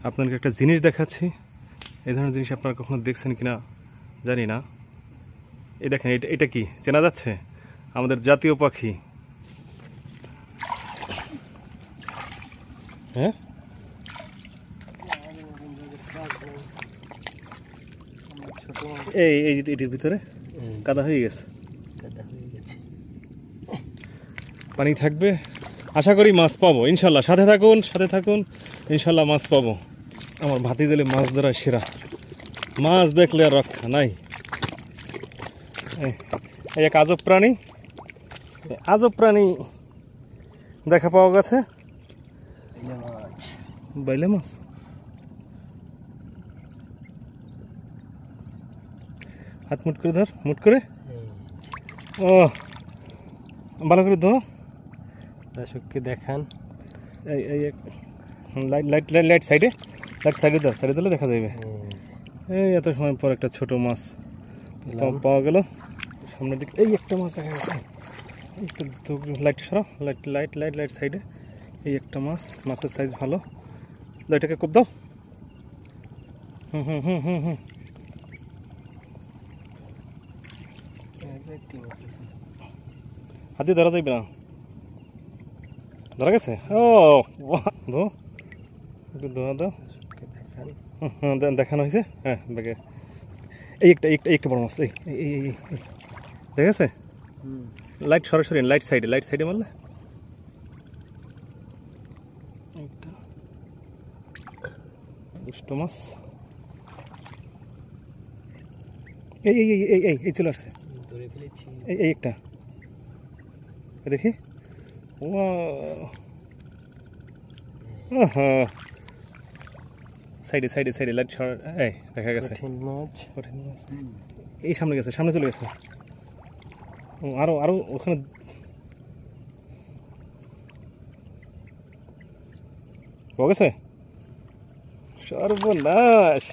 আপনাদেরকে একটা জিনিস দেখাচ্ছি। এই ধরনের জিনিস আপনারা কখনো দেখছেন কিনা জানি না। এই দেখেন, এটা কি চেনা যাচ্ছে? আমাদের জাতীয় পাখি। হ্যাঁ, এই এটির ভিতরে কাদা হয়ে গেছে, পানি থাকবে, আশা করি মাছ পাবো ইনশাল্লাহ। সাথে থাকুন ইনশাল্লাহ মাছ পাবো। আমার ভাতিজালে মাছ ধরা সেরা, মাছ দেখলে আর রক্ষা নাই। এই এক আজব প্রাণী দেখা পাওয়া গেছে, বাইলে মাছ। হাত মুট করে ধর, মুট করে। ও ভালো করে ধো, দর্শককে দেখান। এই লাইট সাইডে দিলে দেখা যাবে। এই এত সময় পর একটা ছোট মাছ পাওয়া গেল সামনের দিকে। এই একটা মাছ দেখা গেছে, লাইট সরাও, লাইট সাইডে। এই একটা মাছের সাইজ ভালো। এটাকে কোপ দাও। হুম হাতে ধরা যাইবে না, ধরা গেছে। ও ধো, একটু ধোয়া দাও। দেখানো হয়েছে। হ্যাঁ ব্যাগে এই একটা বড় মাছ। এই দেখা গেছে। লাইট সরাসরি লাইট সাইডে মারলে একটা দুষ্ট মাছ। এই চলে আসছে, এই একটা দেখি। সাইডে লাইট দেখা গেছে। এই সামনে চলে গেছে। আরো ওখানে পাওয়া গেছে। সর্বনাশ।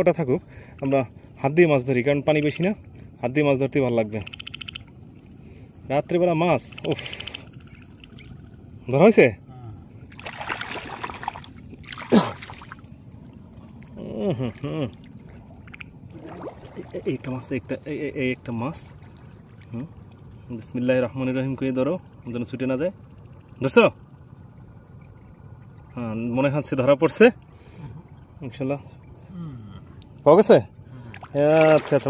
ওটা থাকুক, আমরা হাত দিয়ে মাছ ধরি, কারণ পানি বেশি না। হাত দিয়ে মাছ ধরতে ভালো লাগবে। রাত্রিবেলা মাছ উফ, ধরা হয়েছে। একটা মাছ। বিসমিল্লাহির রহমানির রহিম করে ধরো, যেন ছুটে না যায়। ধরছো? হ্যাঁ, মনে হচ্ছে ধরা পড়ছে ইনশাল্লাহ। পাওয়া গেছে। আচ্ছা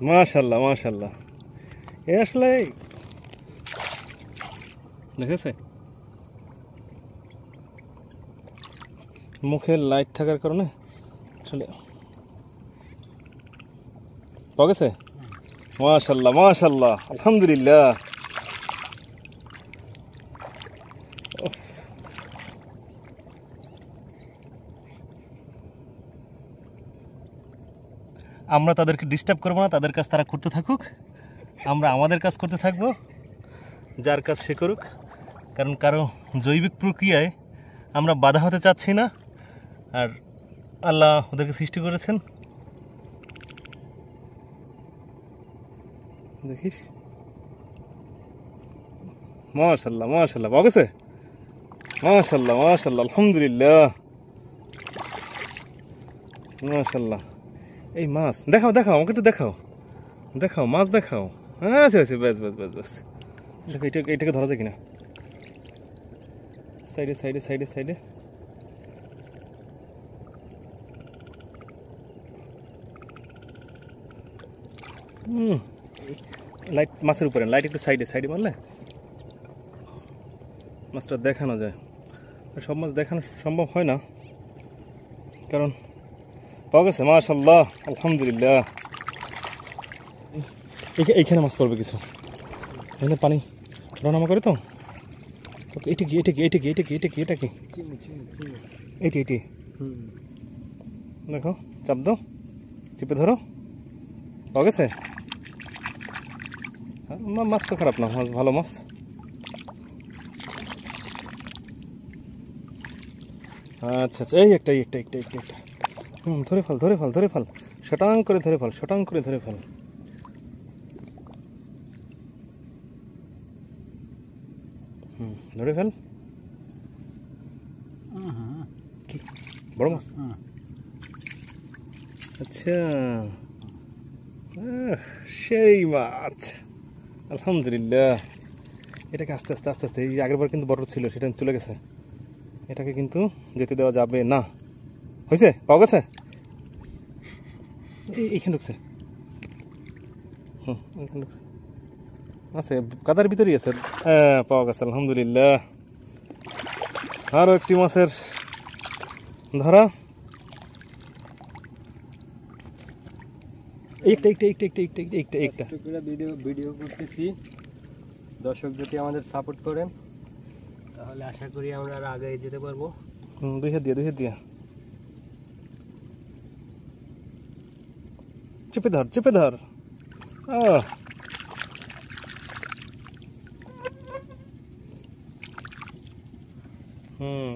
মাশাল্লাহ। এ আসলে দেখেছে, মুখে লাইট থাকার কারণে আসলে পাওয়া গেছে। মাশাল্লাহ আলহামদুলিল্লাহ। আমরা তাদেরকে ডিস্টার্ব করবো না, তাদের কাজ তারা করতে থাকুক, আমরা আমাদের কাজ করতে থাকবো। যার কাজ সে করুক, কারণ কারো জৈবিক প্রক্রিয়ায় আমরা বাধা হতে চাচ্ছি না। আর আল্লাহ ওদেরকে সৃষ্টি করেছেন, দেখিস। মাশাল্লাহ পাওয়া গেছে। মাশাল্লাহ আলহামদুলিল্লাহ। মাশাল্লাহ। এই মাছ দেখাও আমাকে একটু দেখাও মাছ দেখাও। আচ্ছা ব্যাস দেখো এইটাকে ধরা যায় কিনা। সাইডে লাইট মাছের উপরে, লাইট একটু সাইডে মারলে মাছটা দেখানো যায়। সব মাছ দেখানো সম্ভব হয় না, কারণ পাওয়া গেছে। মাশাল্লাহ আলহামদুলিল্লাহ। এইখানে মাছ পড়বে কিছু, এখানে পানি রান্না করে তো। এটা কি এটি দেখো, চাপ দাও, চিপে ধরো। পাওয়া গেছে। মাছ তো খারাপ না, মাছ ভালো মাছ। আচ্ছা এই একটা ধরে ফেল, শটাং করে ধরে ফেল। ধরে ফেল। কি বড় মাছ? আচ্ছা, সেই মাছ, আলহামদুলিল্লাহ। এটাকে আস্তে আস্তে আস্তে আস্তে, এই যে আগেরবার কিন্তু বড় ছিল, সেটা চলে গেছে, এটাকে কিন্তু যেতে দেওয়া যাবে না। হয়েছে? পাওয়া গেছে? এইখানে ঢুকছে। এইখানে ঢুকছে, আছে কাদার ভিতরেই আছে। পাওয়া গেছে, আলহামদুলিল্লাহ। আরও একটি মাছের ধরা। একটা ভিডিও করতেছি, দর্শক যদি আমাদের সাপোর্ট করেন তাহলে আশা করি আমরা আগে যেতে পারবো। দুই হাত দিয়া চেপে ধর।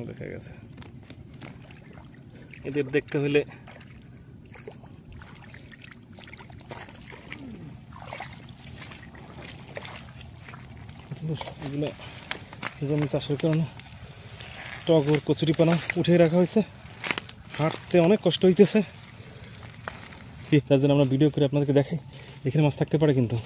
দেখা গেছে। এদের দেখতে হলে এগুলো জমি চাষের কারণে টগর কচুরিপানা উঠে রাখা হয়েছে, হাঁটতে অনেক কষ্ট হইতেছে। তার জন্য আমরা ভিডিও করে আপনাদেরকে দেখাই। এখানে মাছ থাকতে পারে কিন্তু।